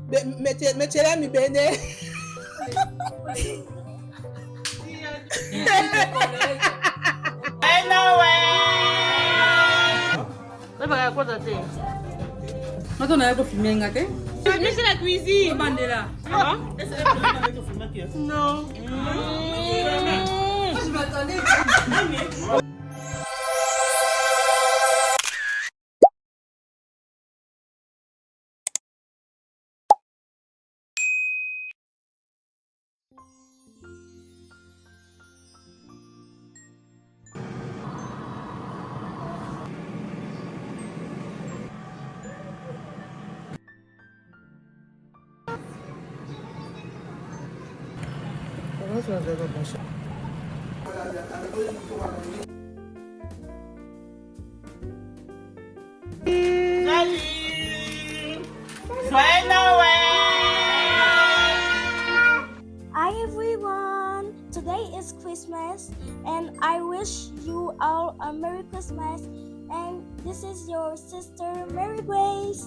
Mecheremi bene. Attends, on a pas filmé un gâteau. Mais c'est la cuisine. Mandela. Non. Je m'attendais. Hi everyone! Today is Christmas and I wish you all a Merry Christmas, and this is your sister Mary Grace.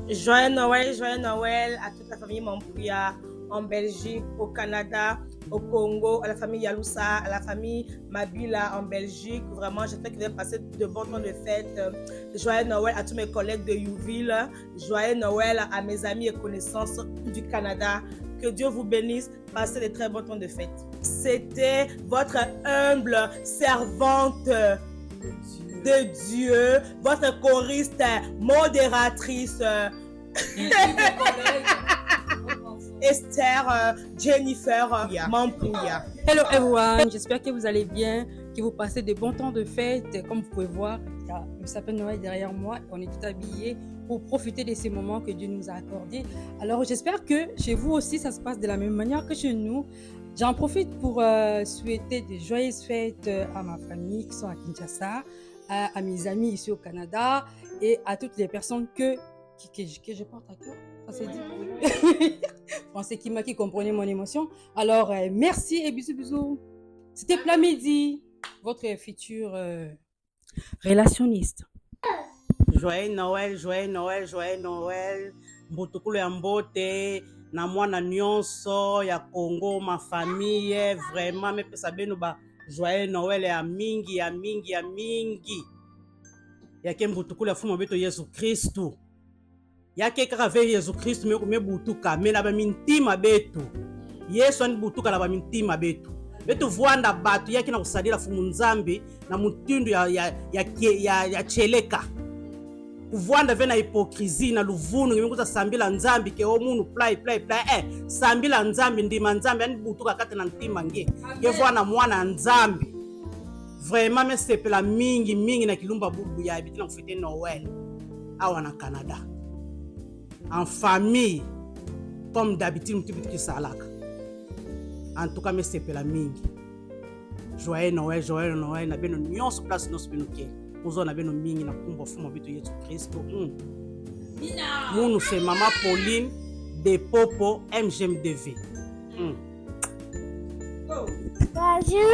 Joyeux Noël à toute la famille Mampouya, en Belgique, au Canada, au Congo, à la famille Yaloussa, à la famille Mabila en Belgique. Vraiment, j'espère que vous allez passer de bons temps de fête. Joyeux Noël à tous mes collègues de Youville. Joyeux Noël à mes amis et connaissances du Canada. Que Dieu vous bénisse. Passez de très bons temps de fête. C'était votre humble servante de Dieu, votre choriste, modératrice, Esther Jennifer Mampouya. Hello everyone, j'espère que vous allez bien, que vous passez de bons temps de fête. Comme vous pouvez voir, il y a le sapin de Noël derrière moi et on est tout habillés pour profiter de ces moments que Dieu nous a accordés. Alors j'espère que chez vous aussi ça se passe de la même manière que chez nous. J'en profite pour souhaiter de joyeuses fêtes à ma famille qui sont à Kinshasa, à mes amis ici au Canada et à toutes les personnes que je porte à cœur. Ça s'est dit. Français qui comprenait mon émotion. Alors, merci et bisous. C'était Plat Midi, votre futur relationniste. Joyeux Noël. Mbutukulu ya mbote na mwana nyonso ya Congo, ma famille, vraiment mepesa beno ba joyeux Noël ya mingi. Yake mbutukulu ya fumo beto Yesu Kristu. Yake kaka ve Yesu Kristu me butuka me na ba mintima betu. Yesu ani butuka na ba mintima betu. Betu vuanda batu yake na kusadila fumu nzambi na mutindu ya cheleka. Kuvuanda vena hipokrisi na luvunu ngimekuza sambila nzambi ke omunu play sambila nzambi ndima nzambi ani butuka kate na ntima nge kevuana mwana nzambi. Vraiment me sepela mingi na kilumba bubu ya bitina kufete Noël awa na Canada en famille comme d'habitude mtibitu kisalaka. En tout cas me sepela mingi. Joyeux Noël na beno nyonso place nyonso beno ke uzo na beno mingi na kumba fumo bitu Yesu Kristo. Munu c'est Maman Pauline de Popo MGMDV. Bonjour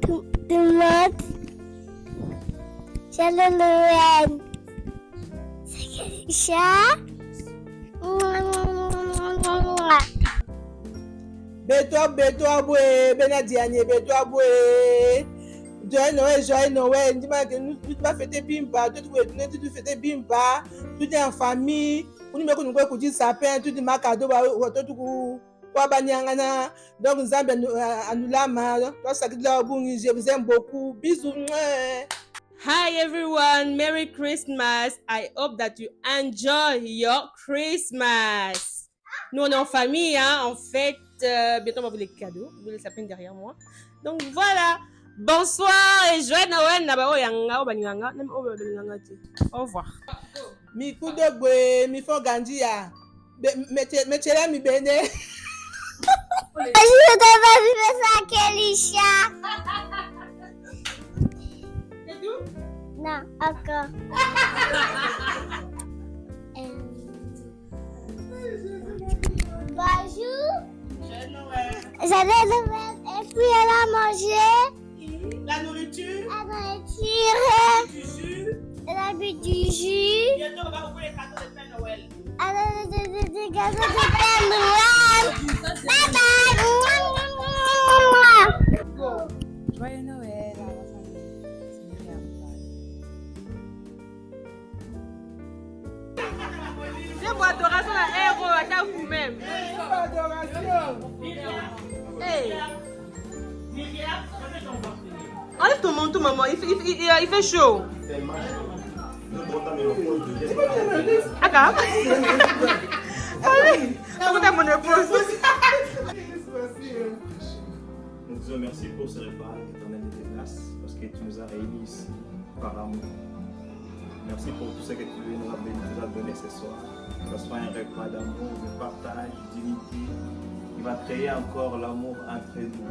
tout le monde. C'est le Noël. C'est Kisha. Beto aboué, Benadiane, Beto aboué. Joyeux Noël. Dis-moi que nous vas fêter Bimba, tu fêter Bimba, tout est en famille. On nous met qu'on peut couper sapin, tout est ma cadeau, tout quoi banyangana. Donc nous annulama. Toi ça qui là je vous aime beaucoup. Bisous. Hi everyone, Merry Christmas. I hope that you enjoy your Christmas. Nous on est en famille, hein, en fait. Bientôt on va vous les cadeaux. Vous les sapins derrière moi. Donc voilà. Bonsoir et joyeux Noël. Au revoir. Mi kudogwe, mi fogandia. Mechera mi bene. Je devais vivre ça, Kelisha. C'est tout? Non, encore. Bonjour. Joyeux Noël. J'allais le mettre et puis elle a mangé. La nourriture. La nourriture. Du jus. Elle a bu du jus. Bientôt on va ouvrir les cadeaux de Père Noël. des gâteaux de Père Noël. Bye bye. Joyeux Noël à la famille. C'est Myriam. Je vois adoration à héros à vous-même. Adoration. Hey. Enlève ton manteau, maman. Il fait chaud. Aka. Allez. Pourquoi mon épouse? Nous disons merci pour ce repas éternel de tes grâces, parce que tu nous as réunis ici par amour. Merci pour tout ce que tu nous as donné ce soir. Que ce soit un repas d'amour, de partage, d'unité, qui va créer encore l'amour entre nous.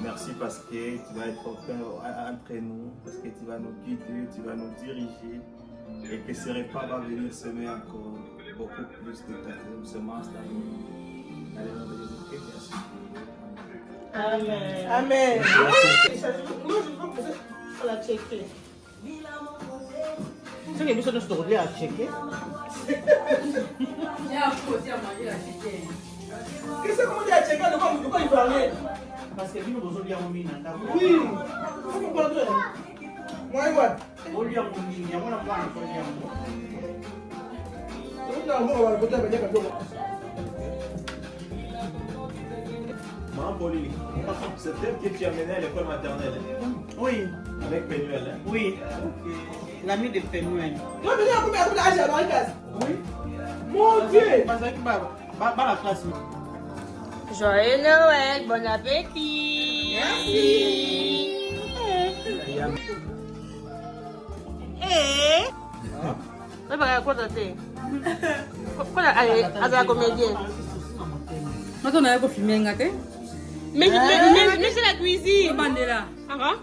Merci parce que tu vas être entre nous, parce que tu vas nous guider, tu vas nous diriger, et que ce repas va venir semer encore beaucoup plus de ta semence d'amour. Dans le nom de Jésus-Christ, merci. Amen. Amen. Moi, je veux que la checker. C'est que nous sommes tournés à checker. Qu'est-ce que vous dites à checker de quoi il parlait? Parce que nous avons dit à Moumi Nanda. Oui. Vous comprenez? Moi, what? On lui a dit, il y a mon appart, il faut dire. Maman Pauline, c'est elle que tu as mené à l'école maternelle Oui, avec Pénuel. oui. L'ami de Pénuel. Tu vas venir à combien d'âge à Barricade? Oui. Mon Dieu! Parce que la classe. Joyeux Noël, bon appétit. Merci. Eh? Mais pas quoi t'es? Quoi la comédienne? Quand on a filmé un gâteau, Mais c'est la cuisine. Mandela. Ah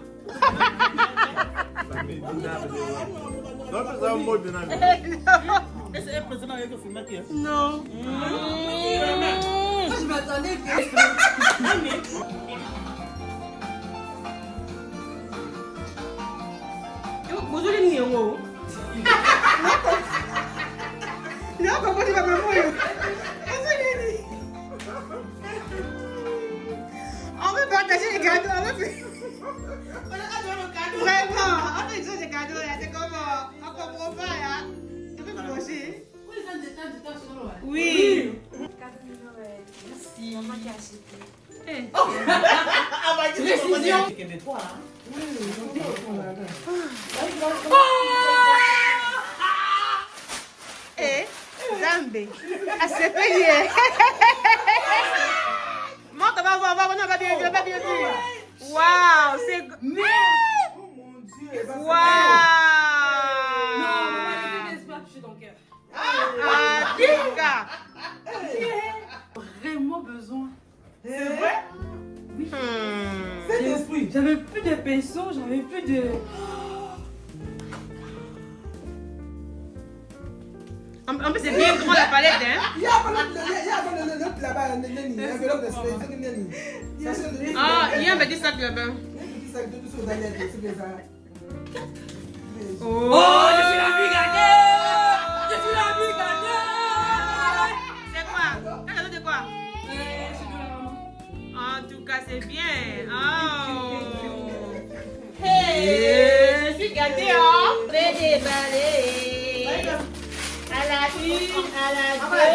C'est un président avec le film. non. Je m'attendais que. Bonjour les nions. Non, comment tu vas me voir? On veut partager les cadeaux, on veut faire. Vraiment, on fait des cadeaux là, c'est comme on comprend pas là. Tu peux me manger? Oui. Cadeau de Noël. Merci. Maman qui a acheté. Eh, Zambé. Ah, c'est payé. Moi, on va voir, on va bien vu. Waouh, c'est. Oh mon Dieu! Waouh. Ah, Tika. Vraiment besoin. C'est vrai? Cet esprit. J'avais plus de pinceau, j'avais plus de. En plus, c'est bien grand la palette, hein? Il y a un autre là-bas, l'enveloppe de Nani. Ah, il y a un petit sac là-bas. Petit sac de tout ça, c'est bizarre. Oh, je suis la plus gâtée! Je suis la plus gâtée! C'est quoi? Un cadeau de quoi? En tout cas, c'est bien. Oh. Hey, je suis gâtée, hein? Déballer. À la une, à la deux.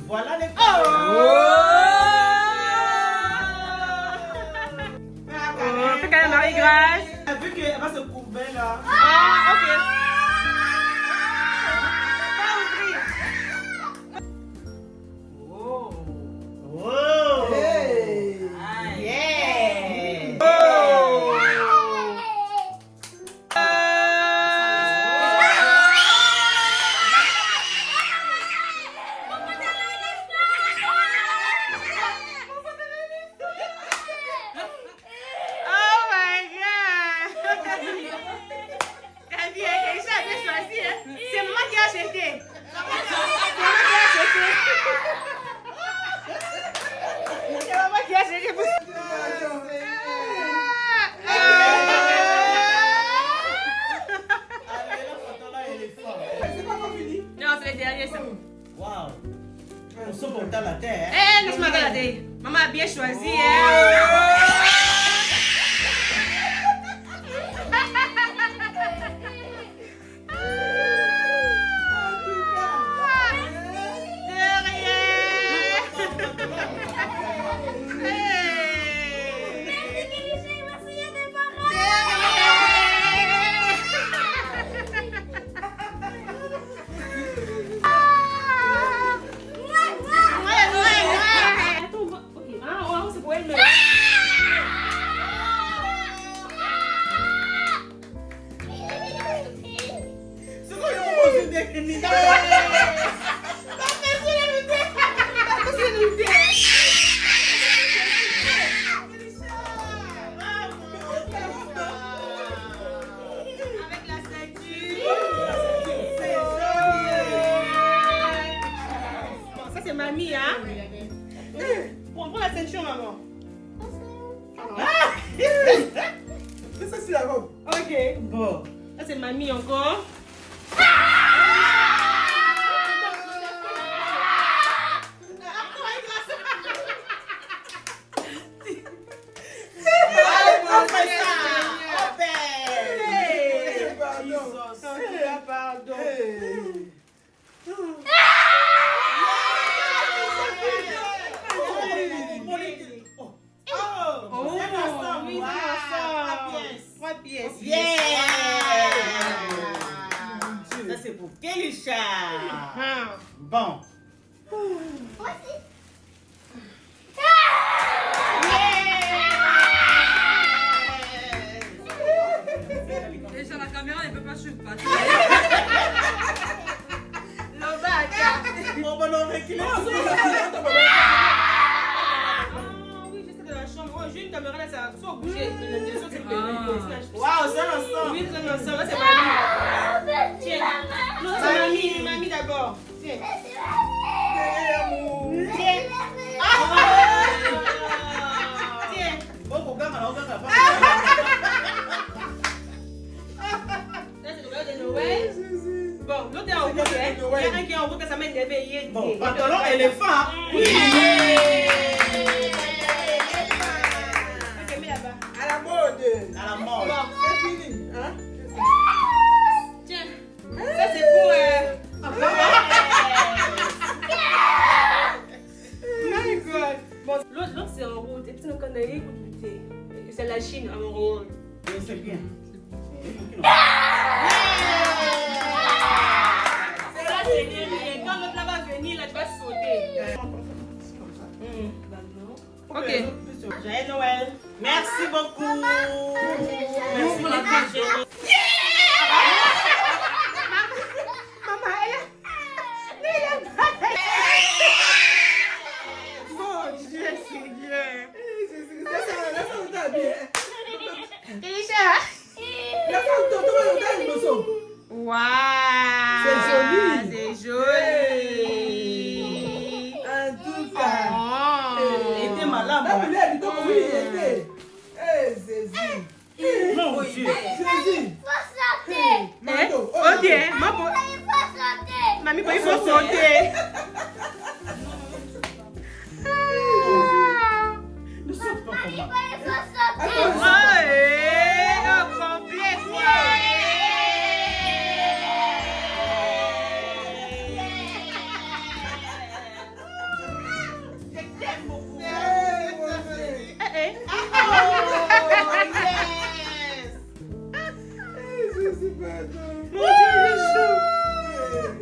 Voilà les C'est quand même Marie-Grâce. Vu qu'elle va se courber là. Ah, ok. Oh. Oh. Hey! Yeah. dernier, c'est bon. Waouh. On se monte à la terre. Eh, laisse-moi regarder. Maman a bien choisi. Hein. Mamie, hein? Prends la ceinture, maman. Ça, c'est la robe. Ok. Bon. Ça, c'est mamie encore. Ça c'est pour Kélisha. Bon. Déjà, la caméra ne peut pas suivre. Oui, je sais de la chambre. Oh, j'ai une caméra là, ça soit bouger. Waouh, c'est l'ensemble. Oui, c'est l'ensemble. Là, c'est mamie. Tiens. Non, c'est mamie. Mamie d'abord. Tiens. Tiens. Tiens. Bon, pour gars, alors, gars, Là, c'est le cadeau de Noël. Bon, l'autre est en route. Il y a un qui est en route, ça m'a éveillé. bon, pantalon éléphant. Oui. À la mode. À la mode. C'est fini. Hein? Tiens, ça c'est pour. My God. Bon, l'autre c'est en route. Et puis, on a écouté. C'est la Chine en route. Oui, c'est bien. Ça c'est bien. Quand l'autre là va venir, là tu vas sauter. Ok. Joyeux Noël. Merci beaucoup. Merci pour la chérie. Maman, mon Dieu, Seigneur. Ça bien. Kélisha. La femme, tu le morceau. Waouh. C'est joli. C'est joli. En tout cas. Oh. Il était malade. La poulet du temps, oui, il était. Eh, Jésus. Mon Dieu. Jésus. Eh? Ok, maman. Mamie, il faut sauter. Ne saute pas comment.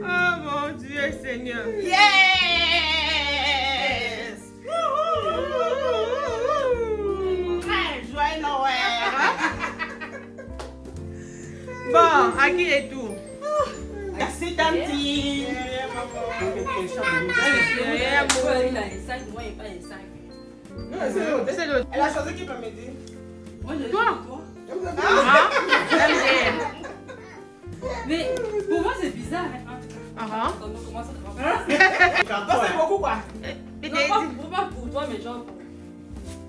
Oh mon Dieu, Seigneur. Yes. Joyeux Noël. Bon, à qui est tout? Merci, Tanti. Il a les 5, moi, il n'a pas les 5. Non, c'est l'autre. C'est l'autre. Elle a choisi qui peut m'aider. Moi, je Toi. toi. Ah, MDM. Mais pour moi, c'est bizarre. Hein. Ah, Comment ça te va? Non, c'est beaucoup quoi. Non, pas pour toi, mais genre.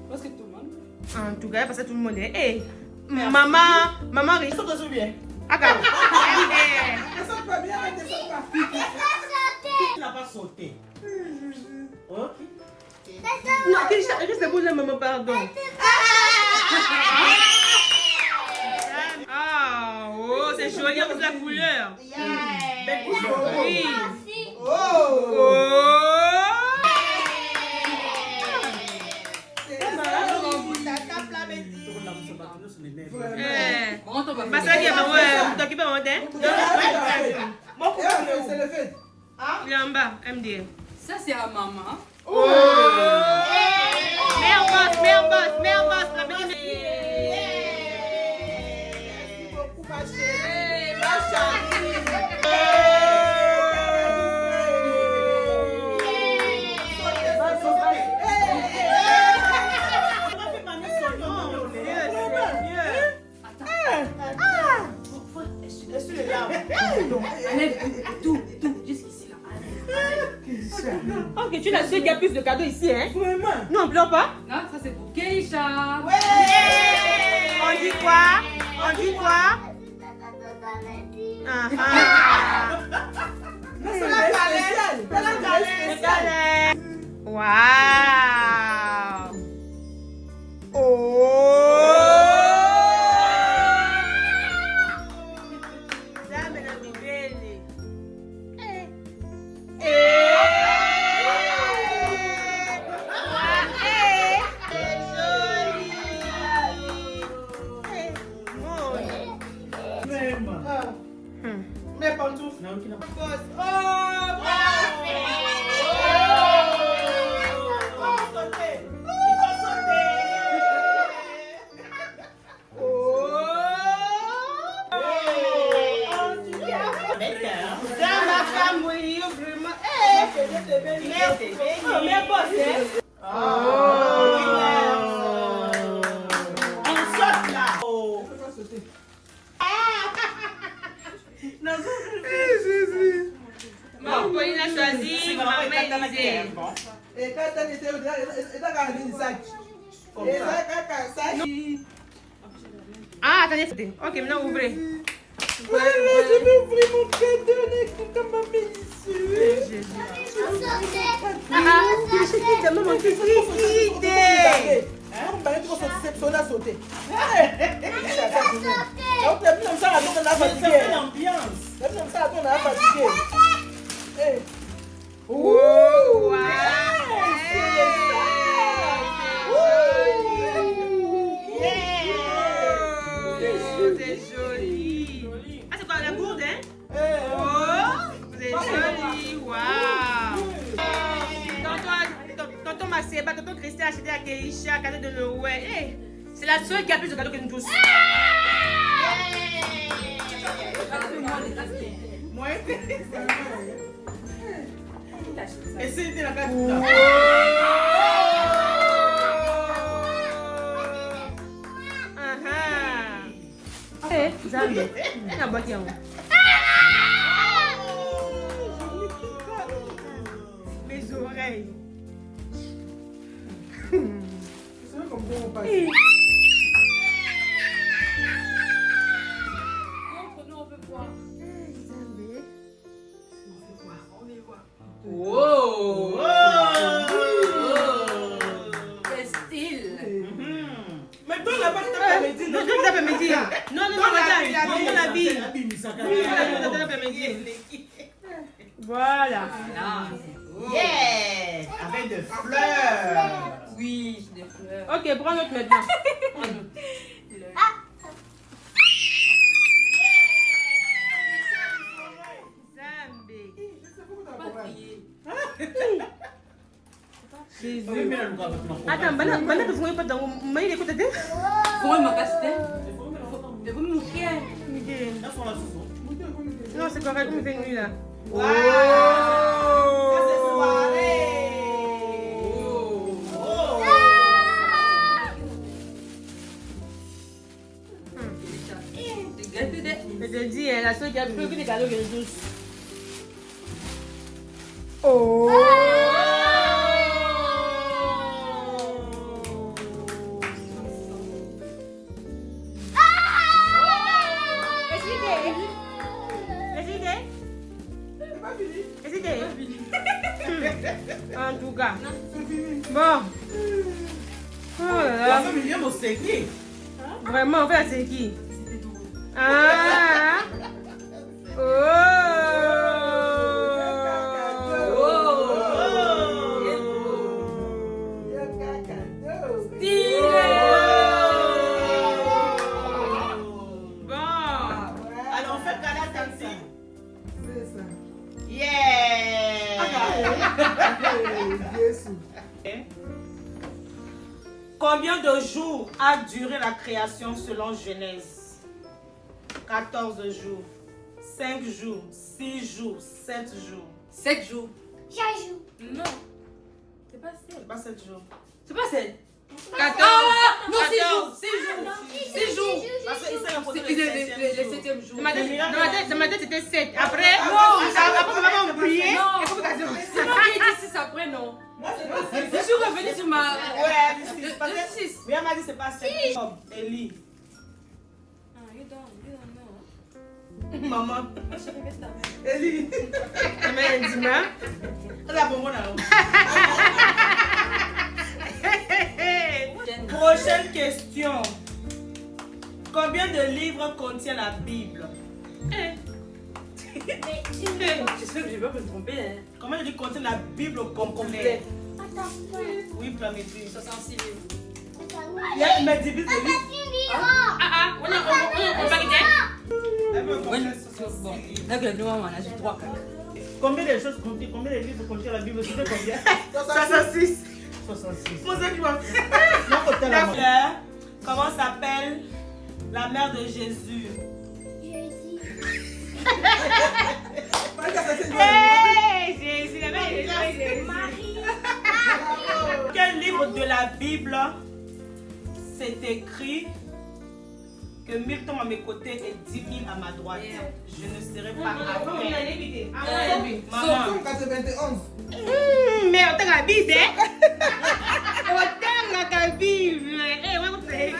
Parce que tout le monde. En tout cas, parce que tout le monde est. Hey, maman riche. Ça te souvient? Attends. MDM. Elle sent pas bien, elle ne sent pas. c'est pour la maman, pardon. Ah, oh, c'est joli avec la couleur. Oui. C'est le fait. Il est en bas, MD. Ça, c'est à maman. Mets en boss, la petite. Merci beaucoup, ma chérie. Ma chérie. Enlève tout, jusqu'ici là. Ok, tu es la seule qui a plus de cadeaux ici, hein? Vraiment? Nous, on pleure pas? Non, ça c'est pour Keisha. On dit quoi? C'est la galette. C'est la galette. Waouh! Mes pantoufles. Pauline a choisi maman Élisée. Et quand elle était au delà, elle a gardé une sac. Et ça, quand Ah, attendez. Ok, maintenant ouvrez. voilà, je vais ouvrir mon cadeau, l'écoute comme ma bénissue. On va être sauté, on a sauté. Donc, t'as vu comme ça, on a fatigué. T'as vu comme ça, on a fatigué. Wow! C'est joli. Ah, c'est quoi la gourde, hein? Oh, c'est joli. Waouh! Tonton Maxeba, tonton Christian a acheté à Keisha, cadeau de Noël. Hey, c'est la seule qui a plus de cadeaux que nous tous. Moi, Et c'était la carte. Eh, Zambi. Il y a bâti en haut. Mes oreilles. c'est comme bon on passe. Montre-nous, on veut voir. Wow! Quel style. Mais toi, là-bas, tu t'as pas dit. Non, non, l'après-midi. Non, non, non, regarde. Montre la bille. Montre l'après-midi. Voilà. Yes! Avec de fleurs! Oui, j'ai des fleurs. Ok, prends l'autre maintenant. Zambi. Attends, bana que vous pas dans mais il écoute. Comment il m'a passé? De vous me Non, c'est correct, on fait nuit là. Wow! Ça, c'est soirée! Je te dis, la seule qui a plus que des cadeaux que nous tous. Oh! En tout cas. Bon. Oh là La là. femme vient m'obséquier. Vraiment, on fait la séquille. Ah. Oh. Alors on fait Gala Tansi. Yeah. Combien de jours a duré la création selon Genèse? 14 jours, 5 jours, 6 jours, 7 jours. 7 jours. J'ajoute. Non. C'est pas 7. C'est pas 7 jours. C'est pas 7. 14. Non, 6 jours. 6 jours. 6 jours. Parce qu'il s'est imposé C'est le le 7e 7e jour. Dans ma tête, c'était 7. Après, Non. après maman me priait. Non. C'est moi qui ai dit 6 après, non. Je suis revenue sur ma. Ouais, Le 6. mais elle m'a dit c'est pas 7 jours. Ellie. Ah, you don't know. Maman. Ellie. Mais elle dit, ma. Elle a bon là. Prochaine question. Combien de livres contient la Bible? J'espère que je vais pas me tromper. Hein. Combien de livres contient la Bible au complet? Complet. Oui, Plamédie. 66 livres. Il y a une divise de livres. On va quitter. Elle veut Bon, combien? là que le noir, on a 3 4. Combien de choses contient, combien de livres contient la Bible? Tu sais combien? 66. 66. Mon Dieu, tu m'as Non, côté la mère. Comment s'appelle la mère de Jésus? Jésus, la mère Jésus. Quel livre de la Bible c'est écrit que 1000 tombent à mes côtés et 10 000 à ma droite? Je ne serai pas à terre. Maman. 91. Mais on t'a la Bible, hein? On t'a la Bible. Eh, ouais, vous savez.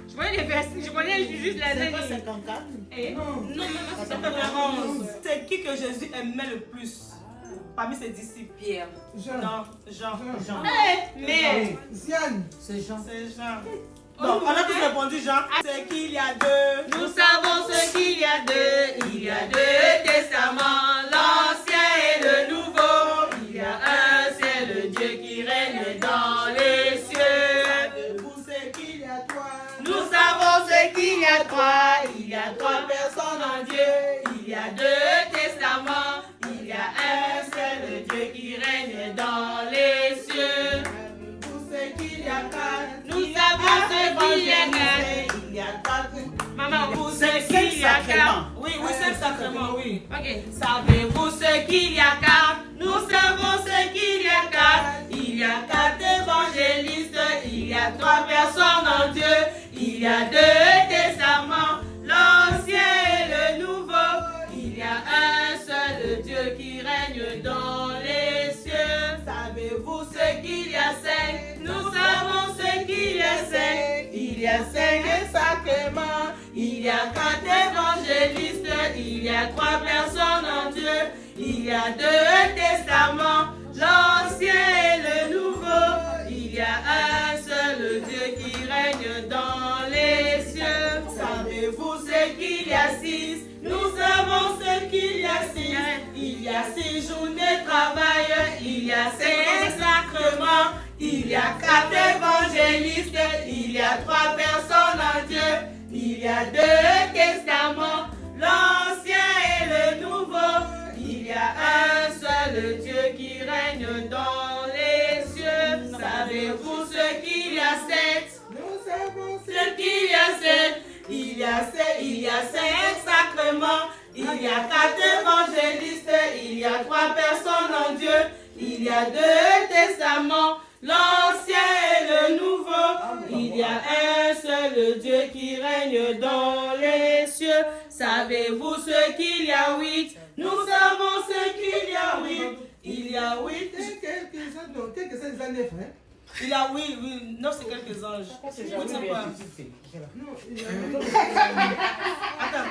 Je connais les versets, je connais juste la C'est pas dernière. 54? Non, maman, c'est 91. C'est qui que Jésus aimait le plus parmi ses disciples? Pierre. Non, Jean. Mais. Ziane. C'est Jean. C'est Jean. Donc, on a tous répondu Jean. C'est qu'il y a deux. Nous savons ce qu'il y a deux. Il y a deux testaments, l'ancien et le nouveau. Il y a un seul Dieu qui règne dans les cieux. Vous savez qu'il y a trois. Nous savons ce qu'il y a trois. Il y a trois personnes en Dieu. Il y a deux testaments. Il y a un seul Dieu qui règne dans les cieux. Vous savez qu'il y a quatre. Nous savons ce qu'il y a quatre. Il y a quatre. Maman, vous savez qu'il y a quatre. Oui, oui, c'est sacrement, oui. Ok. Savez-vous ce qu'il y a quatre? Nous savons ce qu'il y a quatre. Il y a quatre évangélistes. Il y a trois personnes en Dieu. Il y a deux testaments, l'ancien et le nouveau. Il y a un seul Dieu qui règne dans les cieux. Savez-vous ce qu'il y a cinq? Nous savons ce qu'il y a cinq. Il y a cinq sacrements. Il y a quatre évangélistes. Il y a trois personnes en Dieu. Il y a deux testaments, l'ancien et le nouveau. Il y a un seul Dieu qui règne dans les cieux. Savez-vous ce qu'il y a six? Nous savons ce qu'il y a six. Il y a 6 journées de travail. Il y a 5 sacrements. Il y a 4 évangélistes. Il y a 3 personnes en Dieu. Il y a 2 testaments, l'ancien et le nouveau. Il y a un seul Dieu qui règne dans les cieux. Savez-vous ce qu'il y a 7? Nous savons ce qu'il y a 7. Il y a 5 sacrements. Il y a 4 évangélistes. Il y a 3 personnes en Dieu. Il y a 2 testaments, l'ancien et le nouveau. Il y a un seul Dieu qui règne dans les cieux. Savez-vous ce qu'il y a 8? Nous savons ce qu'il y a 8. Il y a 8. Quelques-uns, 9, hein? Il a, oui, 9 c'est quelques anges. Écoute, c'est quoi? Attends.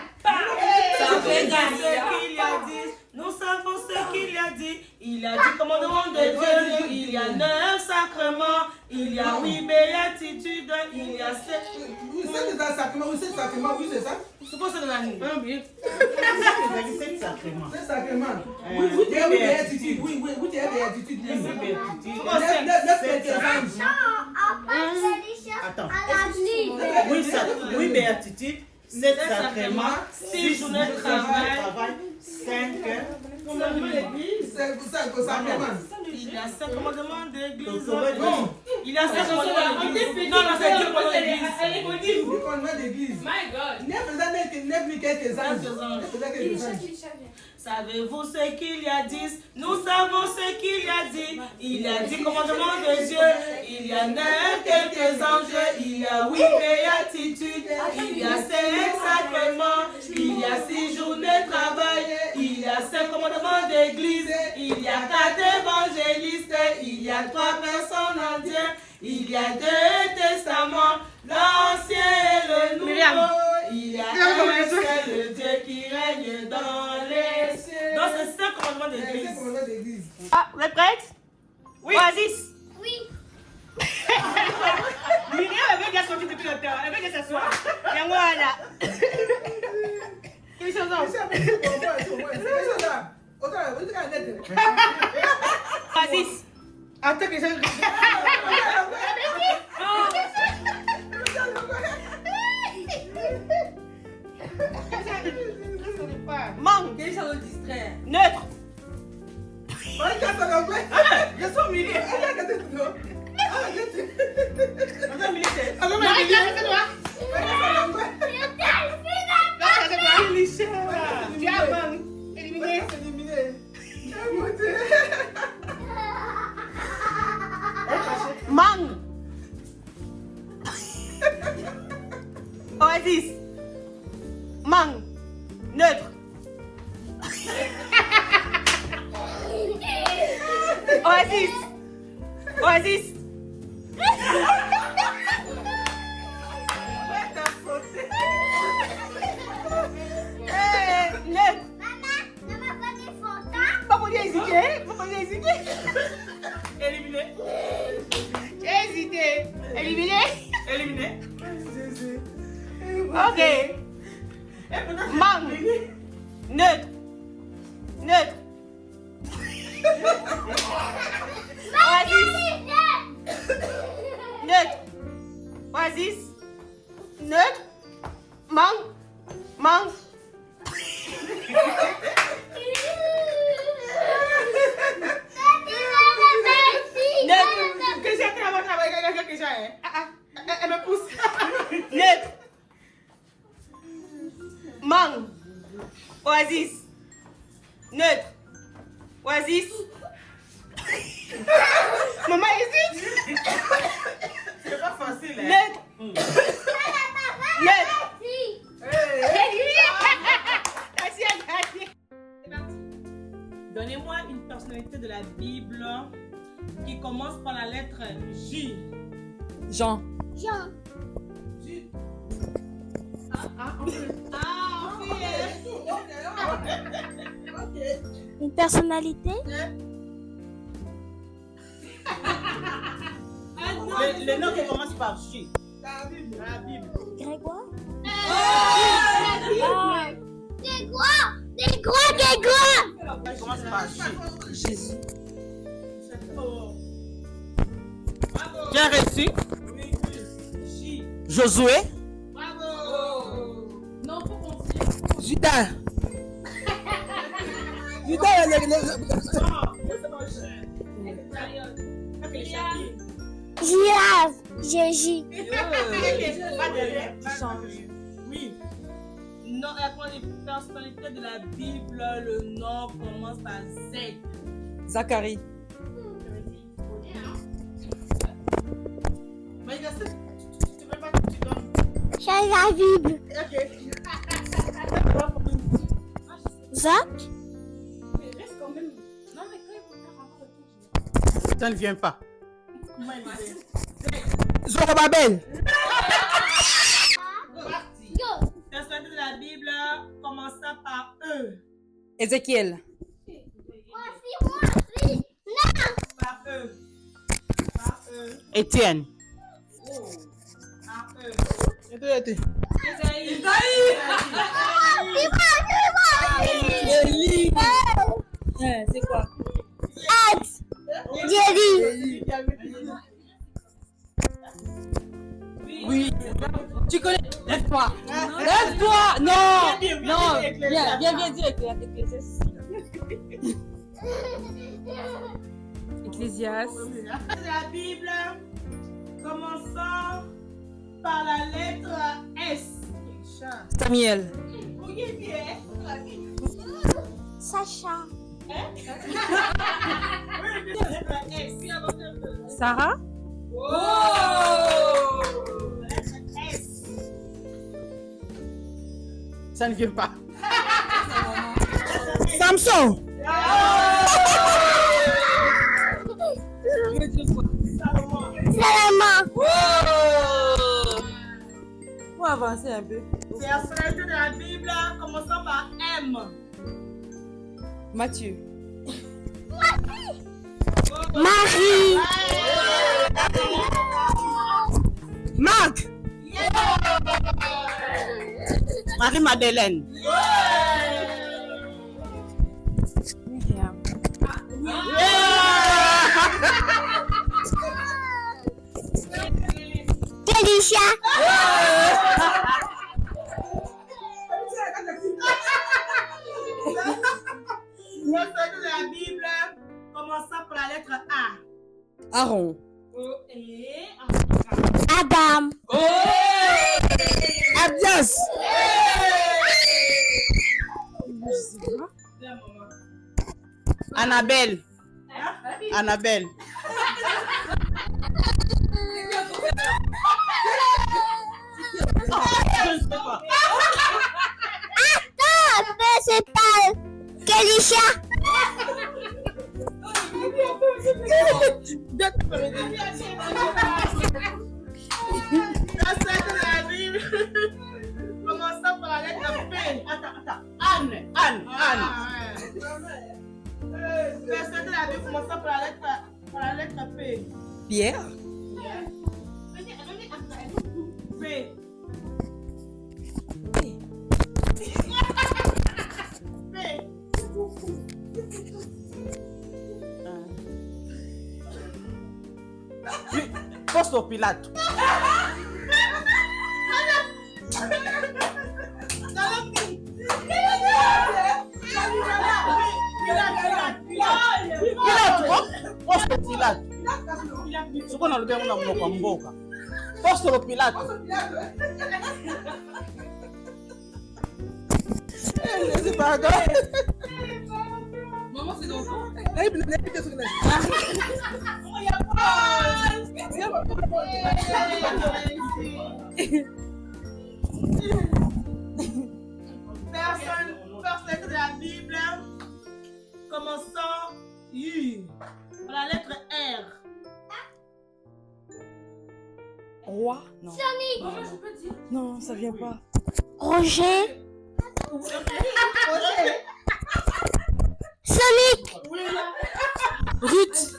Nous savons ce qu'il a dit. Il a dit commandement de Dieu. Il y a 9 sacrements. Il y a 8 béatitudes. Il y a 7. Oui, c'est ça, sacrement. Oui, c'est sacrement. Oui, c'est ça. C'est quoi ça, Nani? C'est sacrement. C'est sacrement. Oui, vous dites béatitude. Oui, vous dites béatitude. Attends. À Oui, béatitude. 7 sacrements. 6 journées de travail. 5 C'est pour ça que sacrement. Il y a 5 commandements d'église. Non. Il y a 5 commandements d'église. Non, c'est 2 commandements d'église. Le commandement d'église. My God. Ne faisait que quelques anges. Ne faisait quelques anges. Savez-vous ce qu'il y a dit? Nous savons ce qu'il y a dit. Il a dit commandement de Dieu. Il y a 9 quelques anges. Il y a 8 béatitudes. Il y a 5 sacrements. Il y a 6 journées de travail. Il y a 5 commandements d'église. Il y a 4 évangélistes. Il y a 3 personnes en Dieu. Il y a 2 testaments. L'Ancien et le Nouveau. Il y a un seul Dieu qui règne dans les cieux. Donc c'est 5 commandements d'église. Ah, vous êtes prête? Oui. Oasis. Oui. Myriam, elle veut dire sortir depuis le temps. Elle veut dire s'asseoir. Et moi là. Quelle chose? Oasis. Attends que je... Manque. Quel ça le distrait? Neutre. Je suis milieu. Mangue. Oasis. Mangue. Neutre. Oasis. Oasis. Neutre. Pas pour dire hésiter. Pas pour dire hésiter. Éliminé. J'ai hésité. Éliminé. Éliminé. Ok. Mangue. Neutre. Neutre. Oasis. Neutre. Oasis. Neutre. Mangue. Mangue. Neutre. Que j'ai fait avant de travailler avec quelqu'un que j'ai. Elle me pousse. Neutre. Mangue. Oasis. Neutre. Oasis. Maman hésite. C'est pas facile. Hein? Neutre. Neutre. Donnez-moi une personnalité de la Bible qui commence par la lettre J. Jean. Jean. Une personnalité? Le nom qui commence par J. La Bible. Grégoire? Grégoire commence par J. Jésus. Qui a reçu? J. Josué. Non, faut continuer. Judas. Judas, Girafe. Jésus. Oui. Non, la personnalité de la Bible, le nom commence par Z. Zacharie. C'est la Bible. Zach? Ça ne vient pas. Zorobabel. Personne de la Bible commençant par E. Ézéchiel. Par E. Par E. Étienne. Par E. C'est quoi? Oui. Tu connais? Lève-toi. Lève-toi. Non. Non. Viens dire Ecclésiaste. De la Bible commençant par la lettre S. Samuel. Sacha. Sarah. S. Ça ne vient pas. Samson. Faut avancer un peu. Personne de la Bible commençant par M. Matthieu. Marie. Marc. Marie-Madeleine. Myriam. Kélisha. Personne de la Bible commençant par la lettre A. Aaron. Adam. Abdias. Annabelle. Annabelle. C'est pas Kélisha. Personne de la Bible commençant par la lettre P. Attends. Anne. Personne de la Bible commençant par la lettre P. Pierre. P. Poste Pilate. Poste Pilate. Soko na lubia muna mnoko mboka. Poste Pilate. C'est pas grave. Maman, c'est dans quoi? Personne de la Bible commençant U par la lettre R. Roi? Non. Non, ça vient pas. Roger. Sonic. Ruth.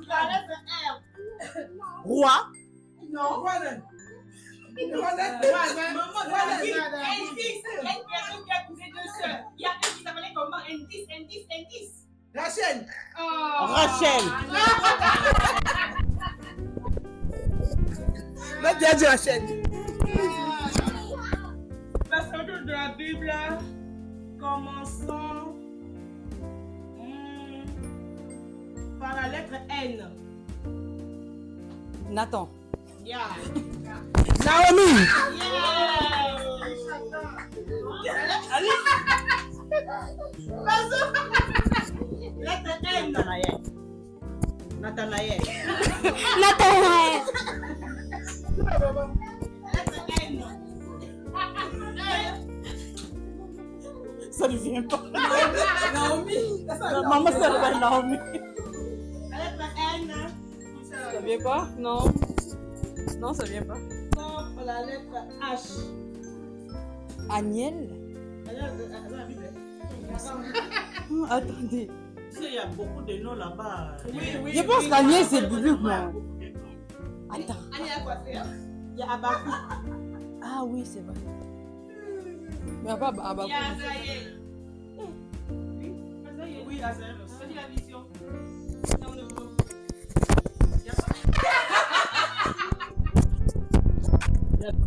La lettre R. Roi. Non, voilà. Il y a une personne qui a accusé deux sœurs. Il y a une qui s'appelait comment? Indice. Rachel. Rachel. Là, tu as dit Rachel. Personne de la Bible commençant par la lettre N. Nathan. Yeah. Naomi. Lettre N. Nathanaël. Nathanaël. Lettre N. Ça ne vient pas. Naomi. Maman, ça va Naomi. La lettre N. Ça vient pas? Non. Non, ça vient pas. Non, la lettre H. Aniel? Attendez. Tu sais, il y a beaucoup de noms là-bas. Oui. Je pense qu'Aniel, c'est biblique, moi. Attends. Il y a quoi faire? Il y a Abakou. Ah oui, c'est vrai. Mais pas Abakou. Il y a Azaël. Oui, Azaël. C'est la vision.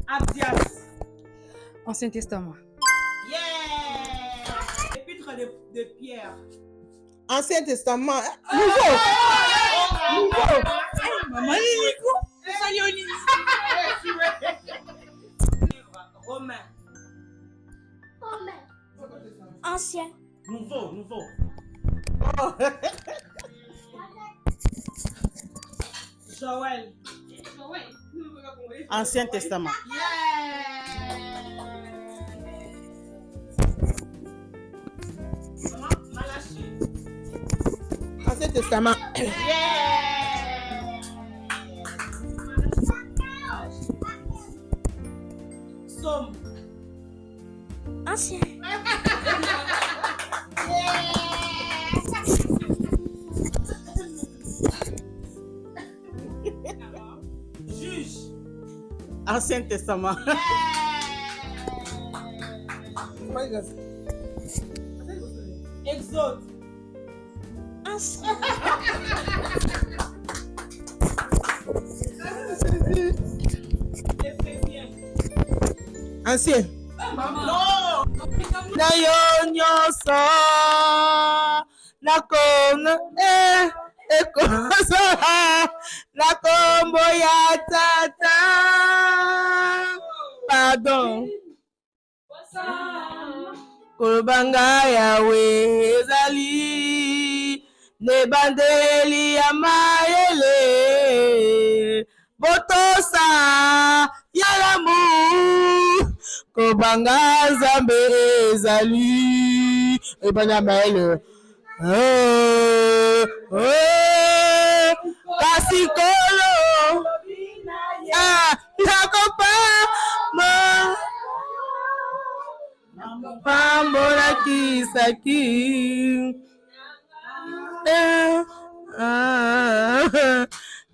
Abdias. Ancien Testament. Yeah! Épître de Pierre. Ancien Testament. Nouveau. Maman, Nico. Romain. Ancien. Nouveau. Joël. Ancien Testament. Malachie. Ancien Testament. Somme. Ancien. Juge. Ancien Testament. Exode. Ancien. Éphésiens. Ancien. Non! Na yo nyonso nakona ekosa na kombo ya tata. Pardon. Kolobanga yawe ezali nebandeli ya mayele botosa ya lamu kobanga nzambe ezali ebanya mayele kasi kolo nakopama pambola kisaki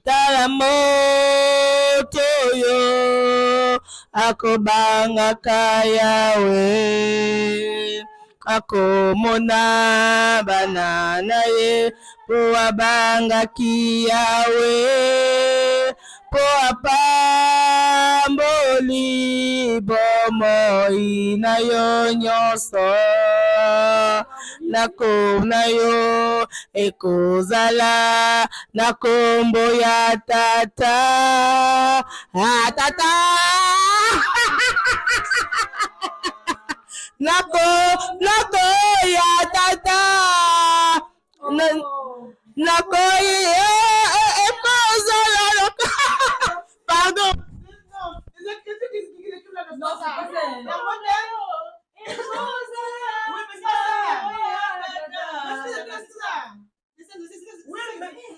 tala moto yo akobangaka yawe akomona bana na ye po abangaki yawe po apamboli bomoi na yo nyonso na kombo na yo ekozala na kombo ya tata tata nako ya tata nako ekozala pardon. Non, c'est pas ça. Oui,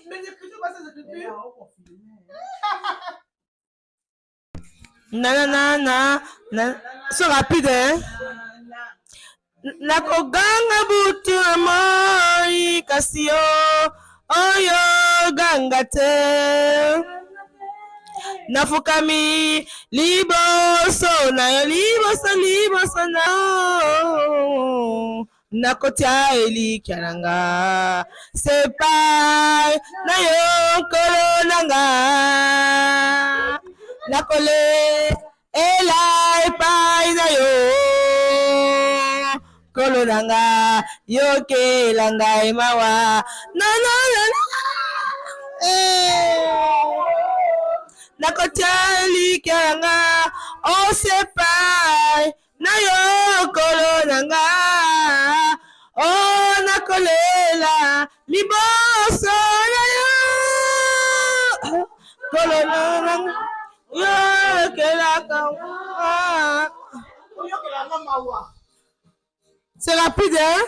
mais l'écriture, pas ces écritures. C'est rapide, hein? Nakoganga butu na moi kasi oyo ganga te nafukami liboso na yo liboso na nakotya elikya nanga sepai na yo nkolo nanga nakole ela epai na yo nkolo nanga yokela ngai mawa nakotya elikya nanga osepai na yo nkolo nanga nakolela liboso na yo nkolo nanga yokelaka c'est rapide, hein?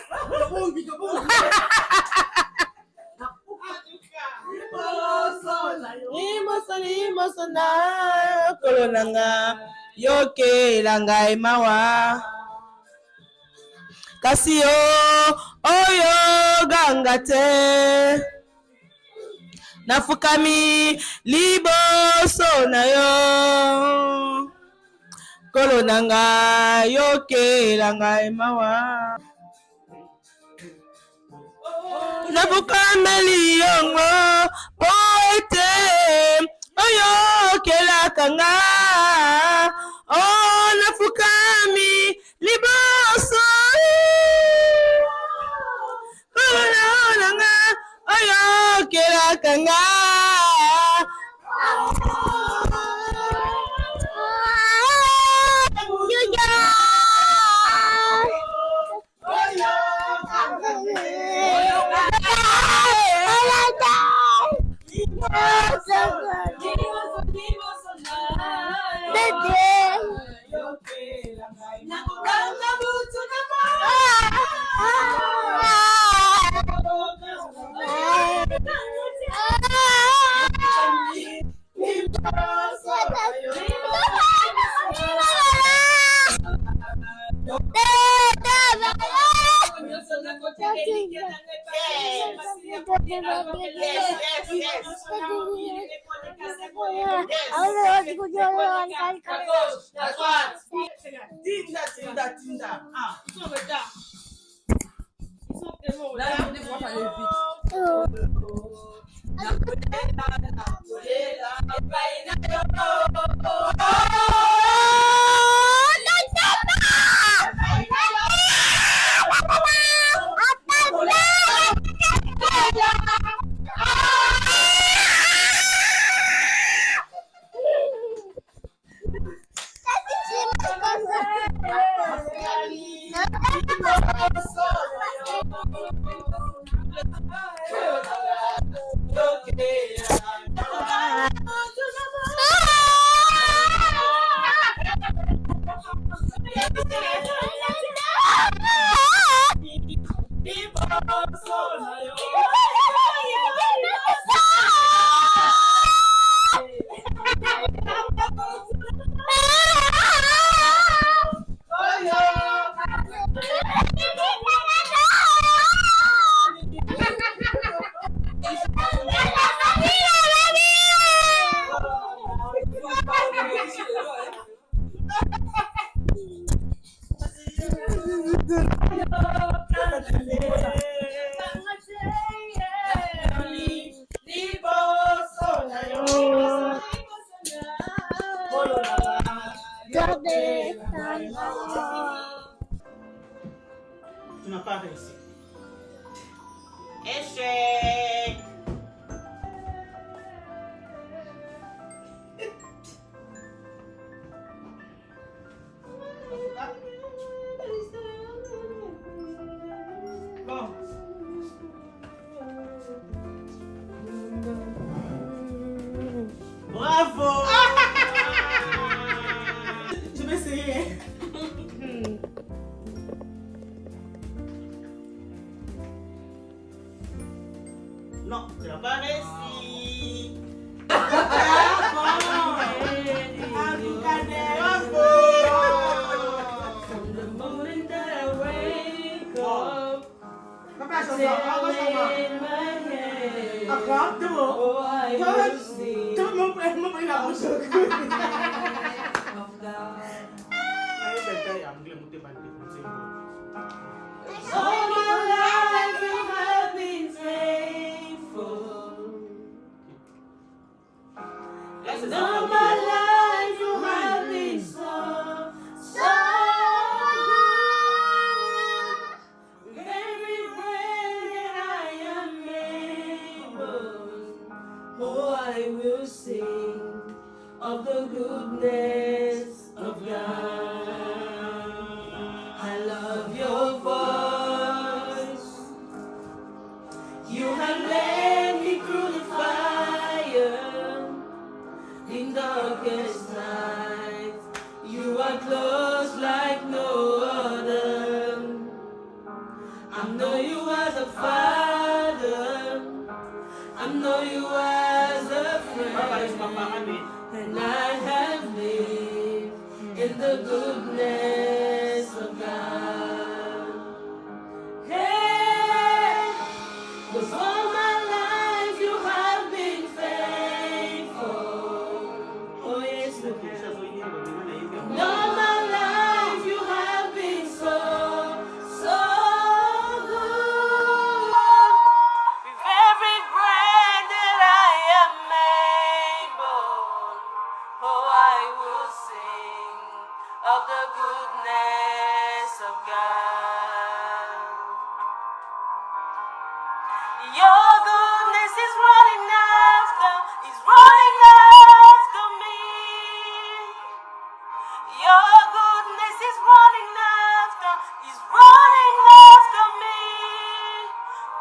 Nkolo nanga yokela ngai mawa kasi yo oyo ganga te nafukami liboso na yo Nkolo nanga yokela ngai mawa nafukameli yongo po ete oyokelaka nga oh nafukami liboso nanga oyokelaka nga Tinda. Ah, ils sont en retard. Ils sont tellement en retard. Là, je vais aller Tu n'as pas réussi. Échec. Bon. Bravo. Je vais essayer. Non, tu n'as pas réussi. All my life you have been faithful. And all my life you have been so good. With every breath that I am able, oh, I will sing of the goodness of God. I love your voice. You have led me through the fire in darkest night. You are close like no other. I know you as a father. I know you as a friend. And I have lived Your goodness is running after me. Your goodness is running after me.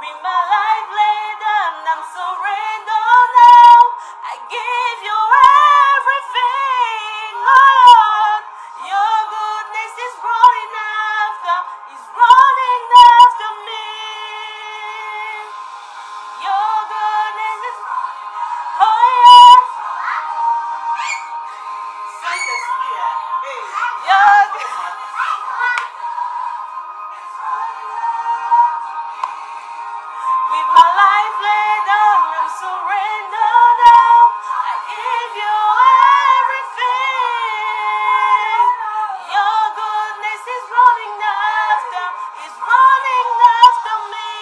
With my life laid down, I'm surrendered now. I give you everything, Lord. Your goodness is running after me. Your goodness is, oh yeah. Your with my life laid down, I'm surrendered now. I give you everything. Your goodness is running after me.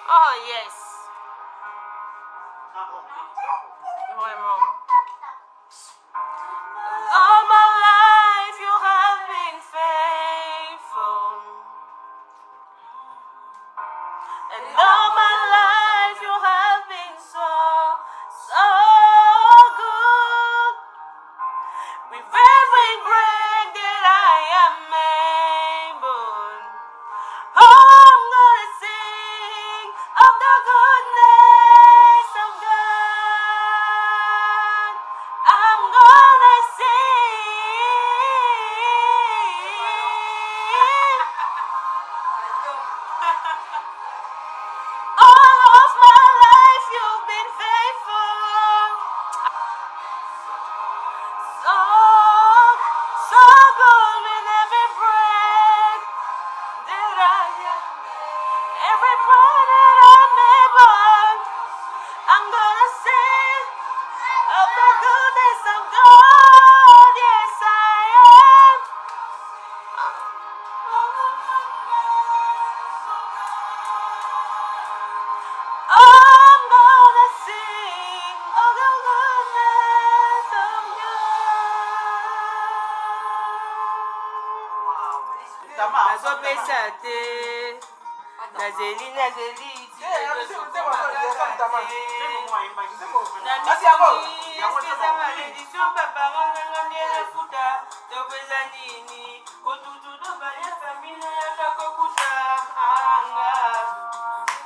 Oh yes. Vraiment. All my life you have been faithful. And all my life you have been so good. With every breath that I am able, I'm gonna sing of the goodness of God. I'm gonna sing. All of my life you've been faithful. So good with every breath that I am. Every breath that I'm able, I'm gonna sing of the goodness of God. Yes, I am. I'm gonna sing of the goodness of God. Nazopesa te, nazeli malédiction papa nganga ndiele futa topeza nini kotutu tobanya famille yaka kokuta anga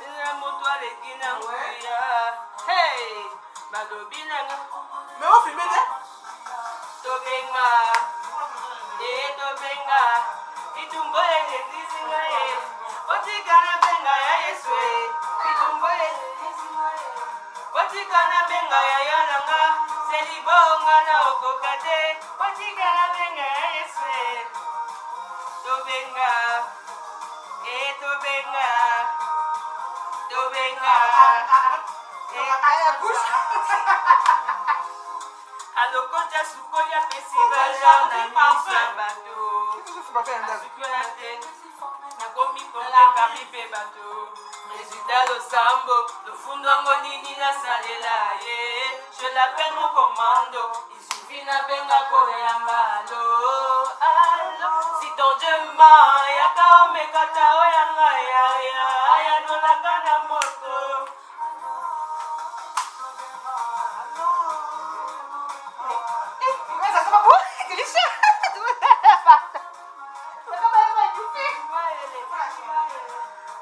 eza moto aleki na nguya hey balobi nanga tobenga tobenga itumbo elezisinga ye otikana benga ya yesu itumbo elezisinga ye otikana benga ya yananga selibonga na okoka te otikana benga ya yesu tobenga tobenga tobenga alokota sukolia festival na misa bato sukola te nakomi konte Paris pe bato résultat losambo lofundwango nini nasalela ye je l'appelle mon commando il suffit nabenga koyamba alo si ton Dieu ment yaka omekata oyanga yaya ayanolaka na moto.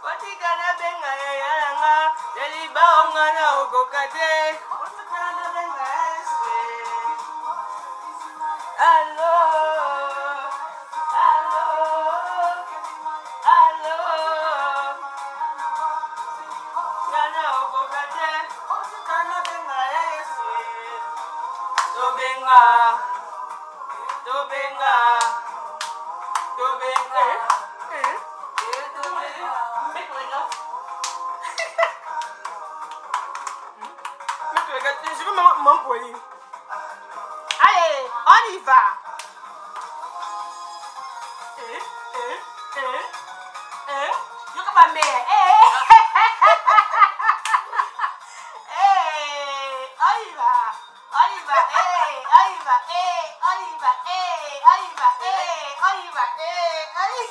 Otikana benga ya yanga deliba ongana okokate otikana benga ese allo allo allo ngana okokate otikana benga ese tobenga tobenga tobenga je veux m'employer. Allez, on y va. Je comme ma mère. On y va. On y va. On y va. On y va. On y va. On y va. On y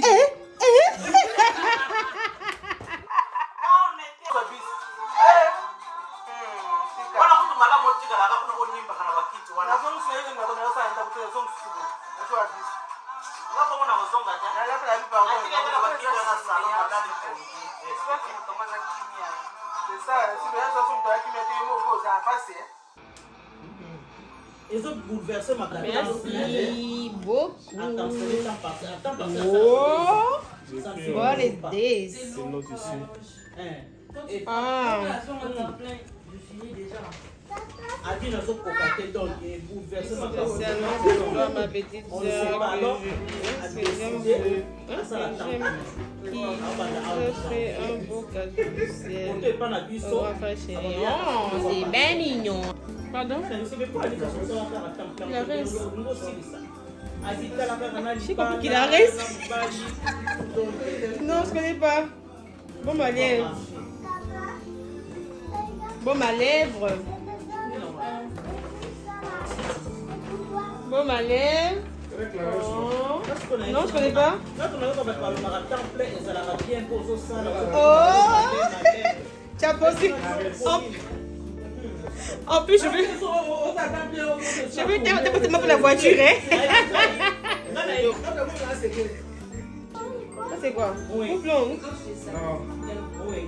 va. Ils ont bouleversé ma carrière. Merci beaucoup. Attends, What is this? C'est une autre ici. Ah. Je finis déjà. Adi n'a pas cocaté donc il bouleversé ma carrière. Spécialement ma petite On ne sait sœur pas alors. que j'aime beaucoup. Je fais un beau cadeau du ciel. Au revoir chérie. Oh, c'est bien mignon. Pardon? Il reste. J'ai compris qu'il reste. Non, je connais pas. Bon, ma lèvre. Bon, ma lèvre. Bon, ma lèvre. Non, je connais pas. Oh! Tu as posé. En plus, je veux déposer pour la voiture, hein? Ça, c'est quoi? Houblon.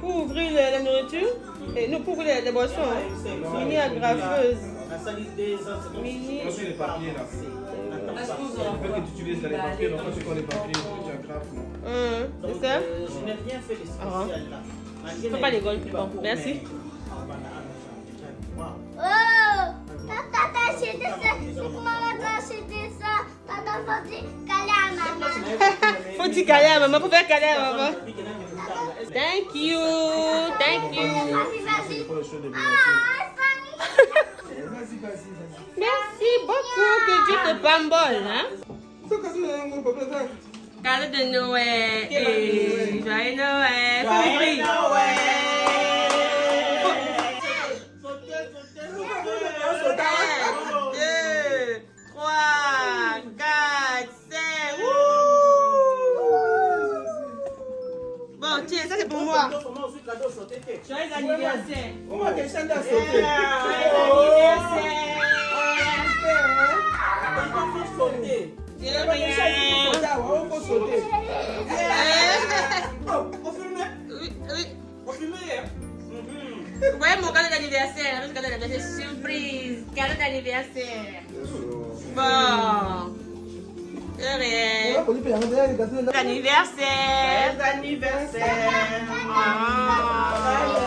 Pour ouvrir la nourriture? Et non, pour ouvrir les boissons. Mini agrafeuse. Mini. Moi, j'ai les papiers là. Je veux que tu utilises les papiers, donc quand tu prends les papiers, tu agrafes. C'est ça? Je n'ai rien fait de spécial là. Je ne peux pas les gaules plus bon. Merci. Oh, tata t'as acheté ça, maman t'as acheté ça, tata faut-il caler à maman. Faut-il caler à maman? Faut faire caler à maman. Thank you. Thank you. Vas-y. Merci beaucoup. Que Dieu te bambole. Hein? Cadeau de Noël. Joyeux Noël. Joyeux Noël. 4, 5. Bon, tiens, ça c'est pour moi. Joyeux anniversaire. Comment que ça doit sauter? Joyeux anniversaire. De rien. On peut sauter. Oui. Vous voyez mon cadeau d'anniversaire, mon cadeau d'anniversaire surprise, cadeau d'anniversaire. Bon. De rien. Anniversaire. Anniversaire.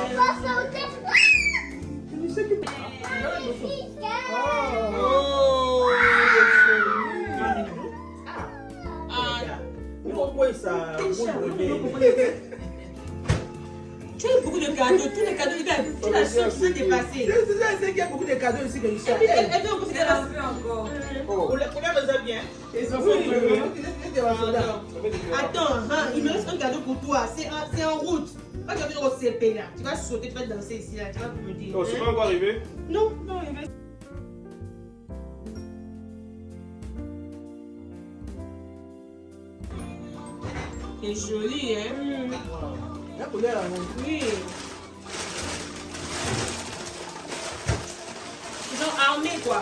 Faut sauter. Oh. Tu as beaucoup de cadeaux, tous les cadeaux, tu l'as sont dépassés. C'est qu'il y a beaucoup de cadeaux ici comme ça. Et puis, elle veut considérer un peu encore. Pour les bien. Attends, hein, il me reste un cadeau pour toi. C'est en route. Pas que tu vas au CP là. Tu vas sauter, tu vas danser ici là. Tu vas me dire. Oh, c'est pas encore arrivé? Non, il reste. C'est joli, hein? La couleur là, Oui. Ils sont armés, quoi.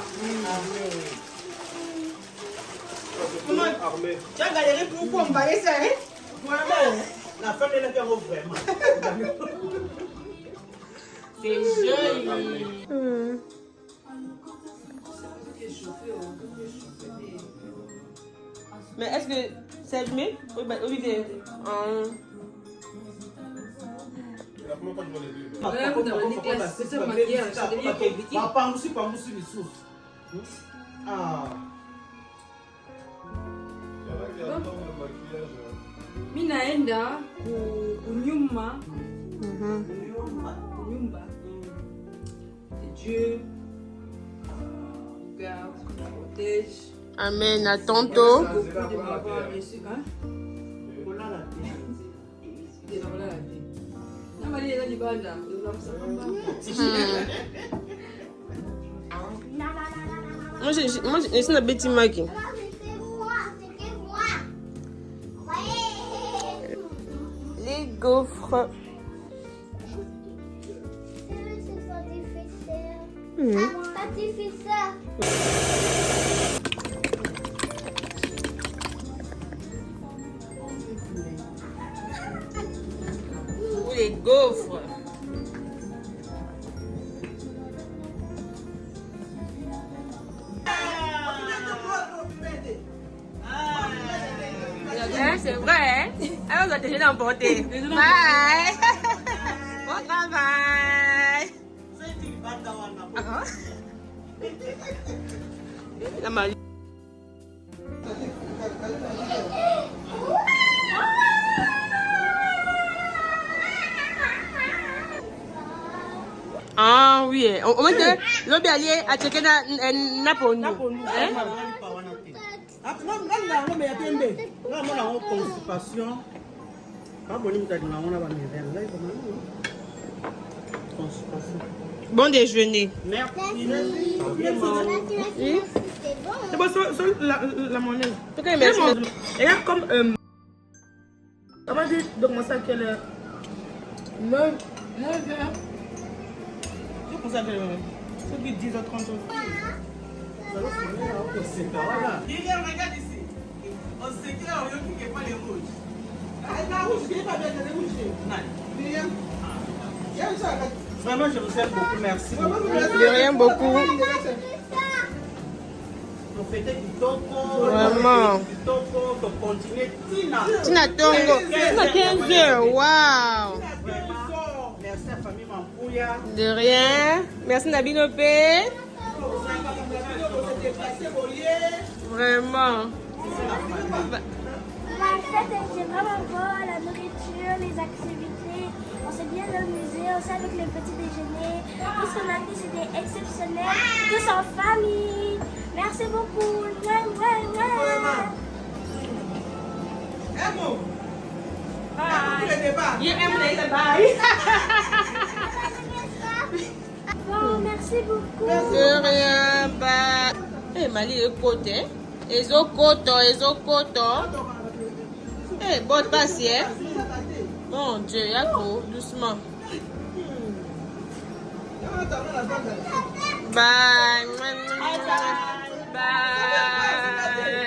Comment Armé. tu as galéré pour emballer ça, hein? Voilà. La femme est là qui a vraiment. C'est joli. Mais est-ce que c'est allumé? Oui, bah, oui, bien. Mi naenda kunyumba. Kunyumba. Dieu garde, protège. Amen. À tantôt. Beaucoup de m'avoir reçu, hein? Moi, je suis un petit Maggie. C'est moi. Ouais. Les gaufres. des gaufres. C'est vrai, hein? Alors, on va déjà l'emporter. Bye! Bon travail! La Marie. Ah oui, on va dire, l'obé allié à checker Naponu. Constipation. Bon déjeuner. Merci. C'est bon, la monnaie. Pourquoi merci? Et là, comme. Ça va dire de commencer à quelle heure? 9h. C'est pour ça que. C'est qui 10h30. Regarde ici. On sait qu'il y a un qui n'est pas les rouges. La rouge, qui n'est pas bien, les rouges. Vraiment, je vous aime beaucoup, merci. De rien beaucoup. Vraiment. Tina Tongo. Tina 15 heures. Waouh. Merci à la famille Mampouya. De rien. Merci Nabinopé. Vraiment. La fête était vraiment bonne, la nourriture, les activités. On s'est bien amusé, aussi avec le petit déjeuner. Tout ce qu'on a fait, c'était exceptionnel. Tous en famille. Merci beaucoup. Ouais. Bon, merci beaucoup. De rien. Bah. Eh, Mali est côté. Ezokoto. Eh, bonne patience. Mon Dieu, Yako, doucement. Bye. Bye.